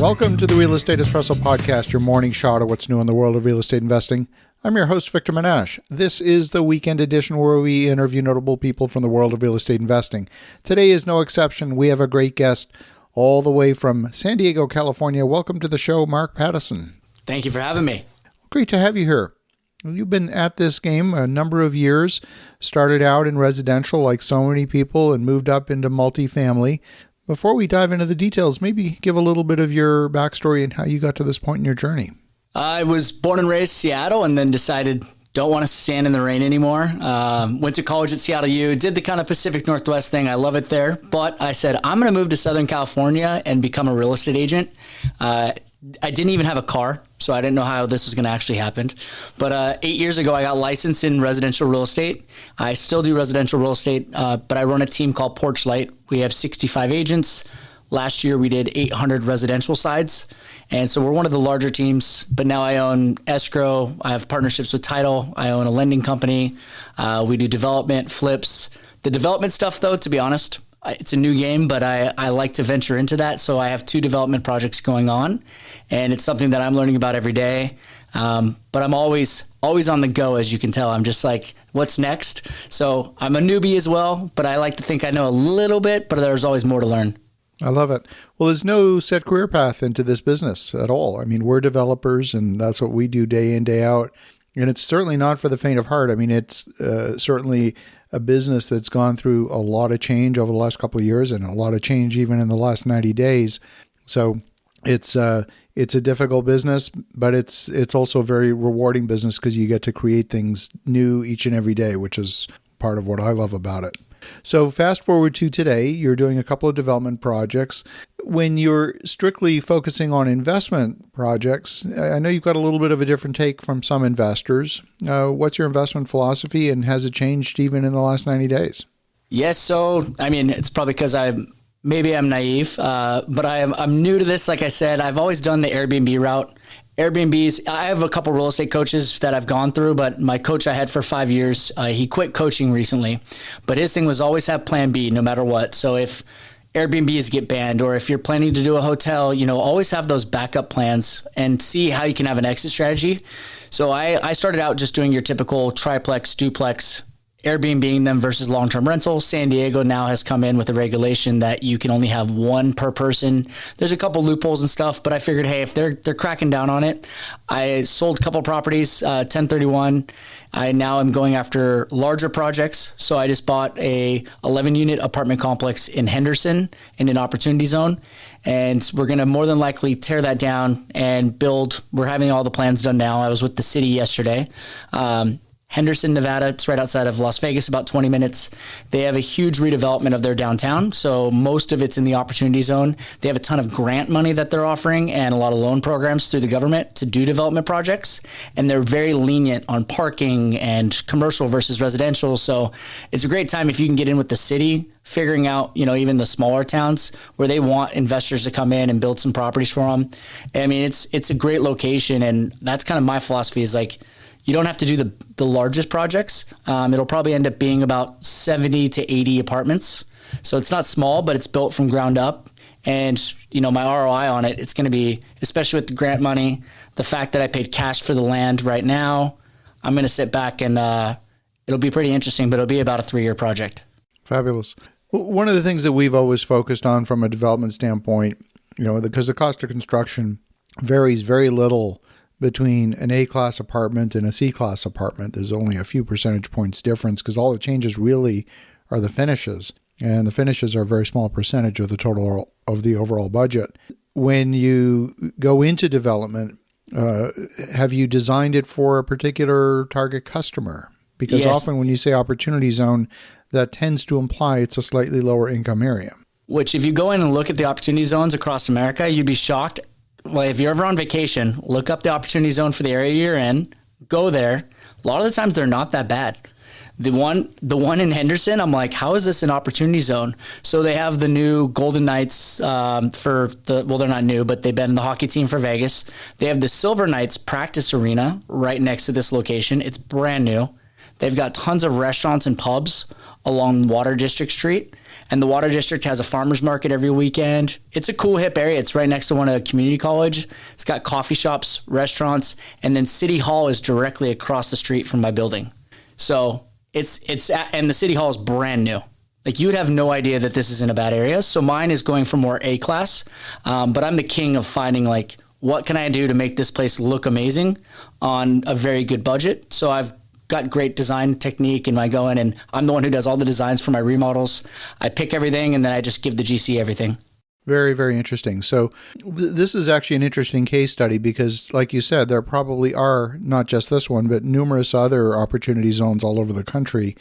Welcome to the Real Estate Espresso Podcast, your morning shot of what's new in the world of real estate investing. I'm your host, Victor Menasce. This is the weekend edition where we interview notable people from the world of real estate investing. Today is no exception. We have a great guest all the way from San Diego, California. Welcome to the show, Mark Pattison. Thank you for having me. Great to have you here. You've been at this game a number of years, started out in residential like so many people and moved up into multifamily. Before we dive into the details, maybe give a little bit of your backstory and how you got to this point in your journey. I was born and raised Seattle and then decided don't want to stand in the rain anymore. Went to college at Seattle U, did the kind of Pacific Northwest thing. I love it there. But I said, I'm going to move to Southern California and become a real estate agent. I didn't even have a car, so I didn't know how this was going to actually happen. But 8 years ago, I got licensed in residential real estate. I still do residential real estate, but I run a team called Porch Light. We have 65 agents. Last year, we did 800 residential sides. And so we're one of the larger teams, but now I own escrow. I have partnerships with title. I own a lending company. We do development, flips. The development stuff, though, to be honest, it's a new game, but I like to venture into that. So I have 2 development projects going on, and it's something that I'm learning about every day. But I'm always on the go, as you can tell. I'm just like, what's next? So I'm a newbie as well, but I like to think I know a little bit, but there's always more to learn. I love it. Well, there's no set career path into this business at all. I mean, we're developers, and that's what we do day in, day out. And it's certainly not for the faint of heart. I mean, it's certainly a business that's gone through a lot of change over the last couple of years and a lot of change even in the last 90 days. So it's a difficult business, but it's also a very rewarding business because you get to create things new each and every day, which is part of what I love about it. So fast forward to today, you're doing a couple of development projects. When you're strictly focusing on investment projects, I know you've got a little bit of a different take from some investors. What's your investment philosophy, and has it changed even in the last 90 days? Yes. So, I mean, it's probably because I'm naive, but I'm new to this. Like I said, I've always done the Airbnb route. Airbnbs, I have a couple real estate coaches that I've gone through, but my coach I had for 5 years, he quit coaching recently. But his thing was always have plan B no matter what. So if Airbnbs get banned, or if you're planning to do a hotel, always have those backup plans and see how you can have an exit strategy. So I started out just doing your typical triplex, duplex, Airbnb them versus long-term rental. San Diego now has come in with a regulation that you can only have one per person. There's a couple loopholes and stuff, but I figured, hey, if they're cracking down on it, I sold a couple properties, 1031. I now am going after larger projects. So I just bought a 11-unit apartment complex in Henderson in an opportunity zone. And we're going to more than likely tear that down and build. We're having all the plans done now. I was with the city yesterday. Henderson, Nevada, it's right outside of Las Vegas, about 20 minutes. They have a huge redevelopment of their downtown, so most of it's in the opportunity zone. They have a ton of grant money that they're offering and a lot of loan programs through the government to do development projects, and they're very lenient on parking and commercial versus residential, so it's a great time if you can get in with the city, figuring out, even the smaller towns where they want investors to come in and build some properties for them. I mean, it's a great location, and that's kind of my philosophy is like, you don't have to do the largest projects. It'll probably end up being about 70 to 80 apartments. So it's not small, but it's built from ground up. And, my ROI on it, it's going to be, especially with the grant money, the fact that I paid cash for the land right now, I'm going to sit back and it'll be pretty interesting, but it'll be about a 3-year project. Fabulous. One of the things that we've always focused on from a development standpoint, because the cost of construction varies very little between an A-class apartment and a C-class apartment. There's only a few percentage points difference because all the changes really are the finishes. And the finishes are a very small percentage of the total of the overall budget. When you go into development, have you designed it for a particular target customer? Because Yes. Often when you say opportunity zone, that tends to imply it's a slightly lower income area. Which if you go in and look at the opportunity zones across America, you'd be shocked. Well, if you're ever on vacation, look up the opportunity zone for the area you're in, go there. A lot of the times they're not that bad. The one in Henderson, I'm like, how is this an opportunity zone? So they have the new Golden Knights they're not new, but they've been the hockey team for Vegas. They have the Silver Knights practice arena right next to this location. It's brand new. They've got tons of restaurants and pubs along Water District Street. And the Water District has a farmer's market every weekend. It's a cool, hip area. It's right next to one of the community college. It's got coffee shops, restaurants, and then City Hall is directly across the street from my building. So and the City Hall is brand new. Like, you would have no idea that this is in a bad area. So mine is going for more A class, but I'm the king of finding, like, what can I do to make this place look amazing on a very good budget? So I've got great design technique, and I go in and I'm the one who does all the designs for my remodels. I pick everything, and then I just give the GC everything. Very, very interesting. So this is actually an interesting case study because, like you said, there probably are not just this one, but numerous other opportunity zones all over the country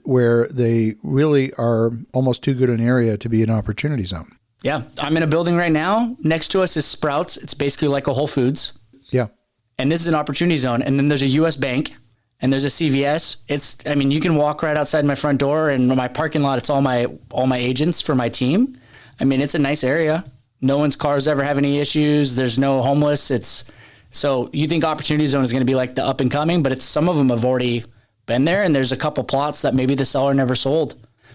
where they really are almost too good an area to be an opportunity zone. Yeah. I'm in a building right now. Next to us is Sprouts. It's basically like a Whole Foods. Yeah. And this is an opportunity zone. And then there's a US Bank and there's a CVS. You can walk right outside my front door, and my parking lot, it's all my agents for my team. It's a nice area. No one's cars ever have any issues. There's no homeless. So you think opportunity zone is going to be like the up and coming, but some of them have already been there, and there's a couple plots that maybe the seller never sold,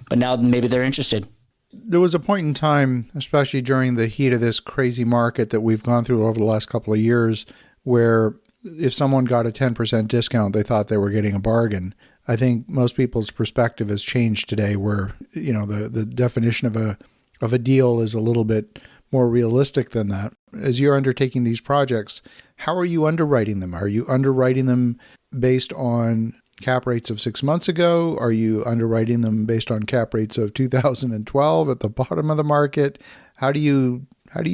but now maybe they're interested. There was a point in time, especially during the heat of this crazy market that we've gone through over the last couple of years, where if someone got a 10% discount, they thought they were getting a bargain. I think most people's perspective has changed today, where, the definition of a deal is a little bit more realistic than that. As you're undertaking these projects, how are you underwriting them? Are you underwriting them based on cap rates of 6 months ago? Are you underwriting them based on cap rates of 2012 at the bottom of the market? How do you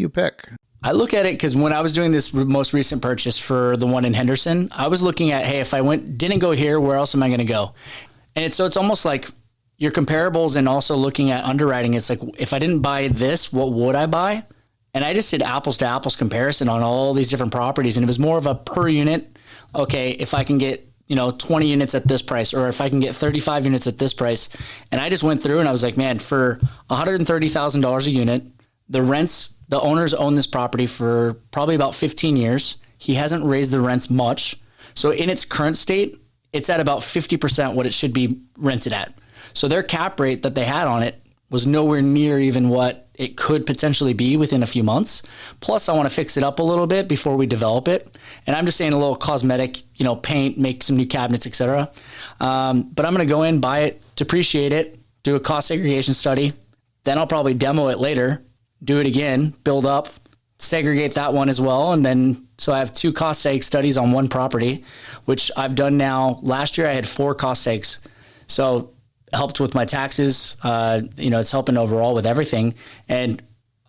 pick? I look at it because when I was doing this most recent purchase for the one in Henderson, I was looking at, hey, if I didn't go here, where else am I going to go? And it's almost like your comparables, and also looking at underwriting. It's like, if I didn't buy this, what would I buy? And I just did apples to apples comparison on all these different properties. And it was more of a per unit. Okay, if I can get 20 units at this price, or if I can get 35 units at this price. And I just went through and I was like, man, for $130,000 a unit, the owners own this property for probably about 15 years. He hasn't raised the rents much. So in its current state, it's at about 50% what it should be rented at. So their cap rate that they had on it was nowhere near even what it could potentially be within a few months. Plus, I want to fix it up a little bit before we develop it. And I'm just saying a little cosmetic, paint, make some new cabinets, etc. But I'm going to go in, buy it, depreciate it, do a cost segregation study. Then I'll probably demo it later, do it again, build up, segregate that one as well. And then, so I have 2 cost seg studies on one property, which I've done now. Last year I had 4 cost segs. So helped with my taxes. It's helping overall with everything. And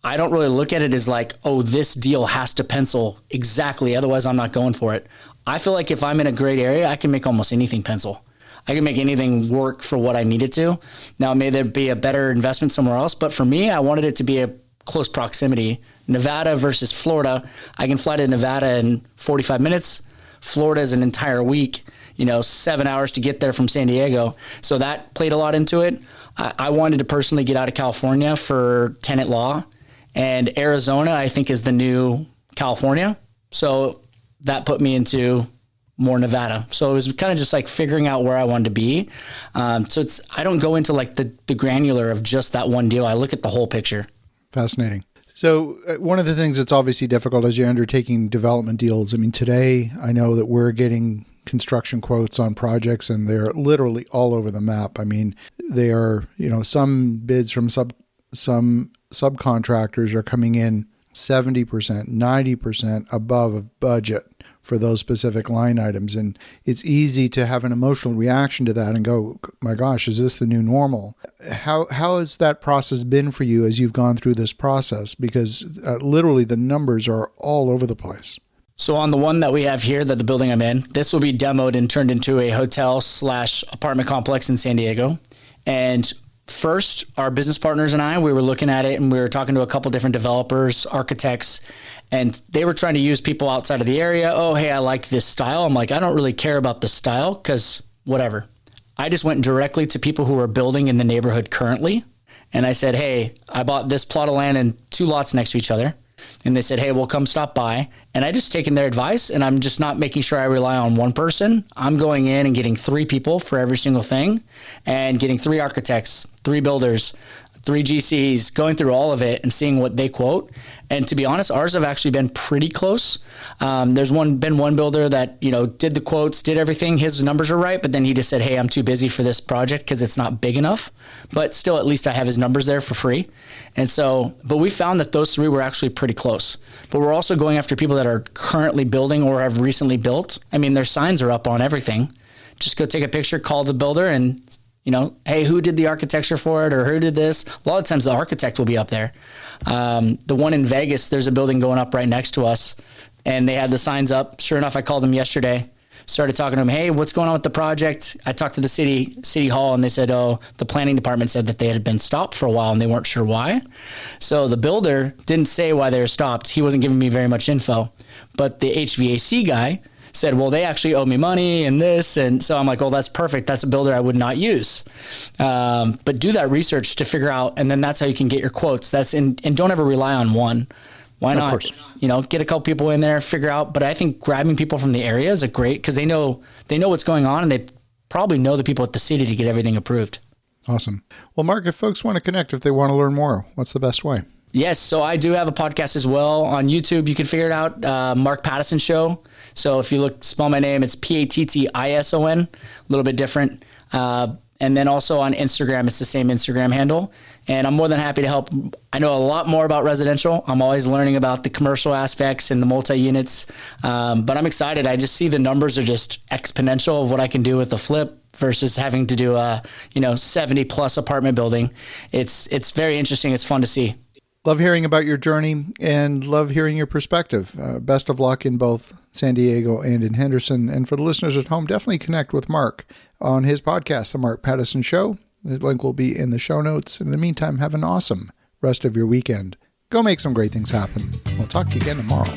I don't really look at it as like, oh, this deal has to pencil exactly, otherwise I'm not going for it. I feel like if I'm in a great area, I can make almost anything pencil. I can make anything work for what I need it to. Now, may there be a better investment somewhere else, but for me, I wanted it to be a close proximity. Nevada versus Florida. I can fly to Nevada in 45 minutes. Florida is an entire week. 7 hours to get there from San Diego. So that played a lot into it. I wanted to personally get out of California for tenant law, and Arizona, I think, is the new California. So that put me into more Nevada. So it was kind of just like figuring out where I wanted to be. I don't go into like the granular of just that one deal. I look at the whole picture. Fascinating. So one of the things that's obviously difficult as you're undertaking development deals, today I know that we're getting construction quotes on projects, and they're literally all over the map. They are, some bids from some subcontractors are coming in 70%, 90% above budget for those specific line items. And it's easy to have an emotional reaction to that and go, my gosh, is this the new normal? How has that process been for you as you've gone through this process? Because literally the numbers are all over the place. So on the one that we have here, the building I'm in, this will be demoed and turned into a hotel/apartment complex in San Diego. And first, our business partners and we were looking at it, and we were talking to a couple different developers, architects, and they were trying to use people outside of the area. Oh, hey, I like this style. I'm like, I don't really care about the style because whatever. I just went directly to people who are building in the neighborhood currently. And I said, hey, I bought this plot of land and 2 lots next to each other. And they said, hey, well, come stop by. And I just taken their advice, and I'm just not making sure I rely on one person. I'm going in and getting 3 people for every single thing, and getting 3 architects, 3 builders, 3 GCs, going through all of it and seeing what they quote. And to be honest, ours have actually been pretty close. There's been one builder that, you know, did the quotes, did everything. His numbers are right, but then he just said, hey, I'm too busy for this project because it's not big enough. But still, at least I have his numbers there for free. And so, but we found that those 3 were actually pretty close. But we're also going after people that are currently building or have recently built. I mean, their signs are up on everything. Just go take a picture, call the builder, and, you know, hey, who did the architecture for it, or who did this? A lot of times the architect will be up there. The one in Vegas, there's a building going up right next to us, and they had the signs up. Sure enough, I called them yesterday, started talking to them. Hey, what's going on with the project? I talked to the city hall, and they said, oh, the planning department said that they had been stopped for a while, and they weren't sure why. So the builder didn't say why they were stopped. He wasn't giving me very much info. But the HVAC guy said, well, they actually owe me money and this. And so I'm like, well, that's perfect. That's a builder I would not use. But do that research to figure out, and then that's how you can get your quotes. And don't ever rely on one. Why not? Of course. You know, get a couple people in there, figure out. But I think grabbing people from the area is because they know what's going on, and they probably know the people at the city to get everything approved. Awesome. Well, Mark, if folks want to connect, if they want to learn more, what's the best way? Yes, so I do have a podcast as well on YouTube. You can figure it out, Mark Pattison Show. So if you spell my name, it's Pattison, a little bit different. And then also on Instagram, it's the same Instagram handle. And I'm more than happy to help. I know a lot more about residential. I'm always learning about the commercial aspects and the multi-units. But I'm excited. I just see the numbers are just exponential of what I can do with a flip versus having to do a 70 plus apartment building. It's very interesting. It's fun to see. Love hearing about your journey and love hearing your perspective. Best of luck in both San Diego and in Henderson. And for the listeners at home, definitely connect with Mark on his podcast, The Mark Pattison Show. The link will be in the show notes. In the meantime, have an awesome rest of your weekend. Go make some great things happen. We'll talk to you again tomorrow.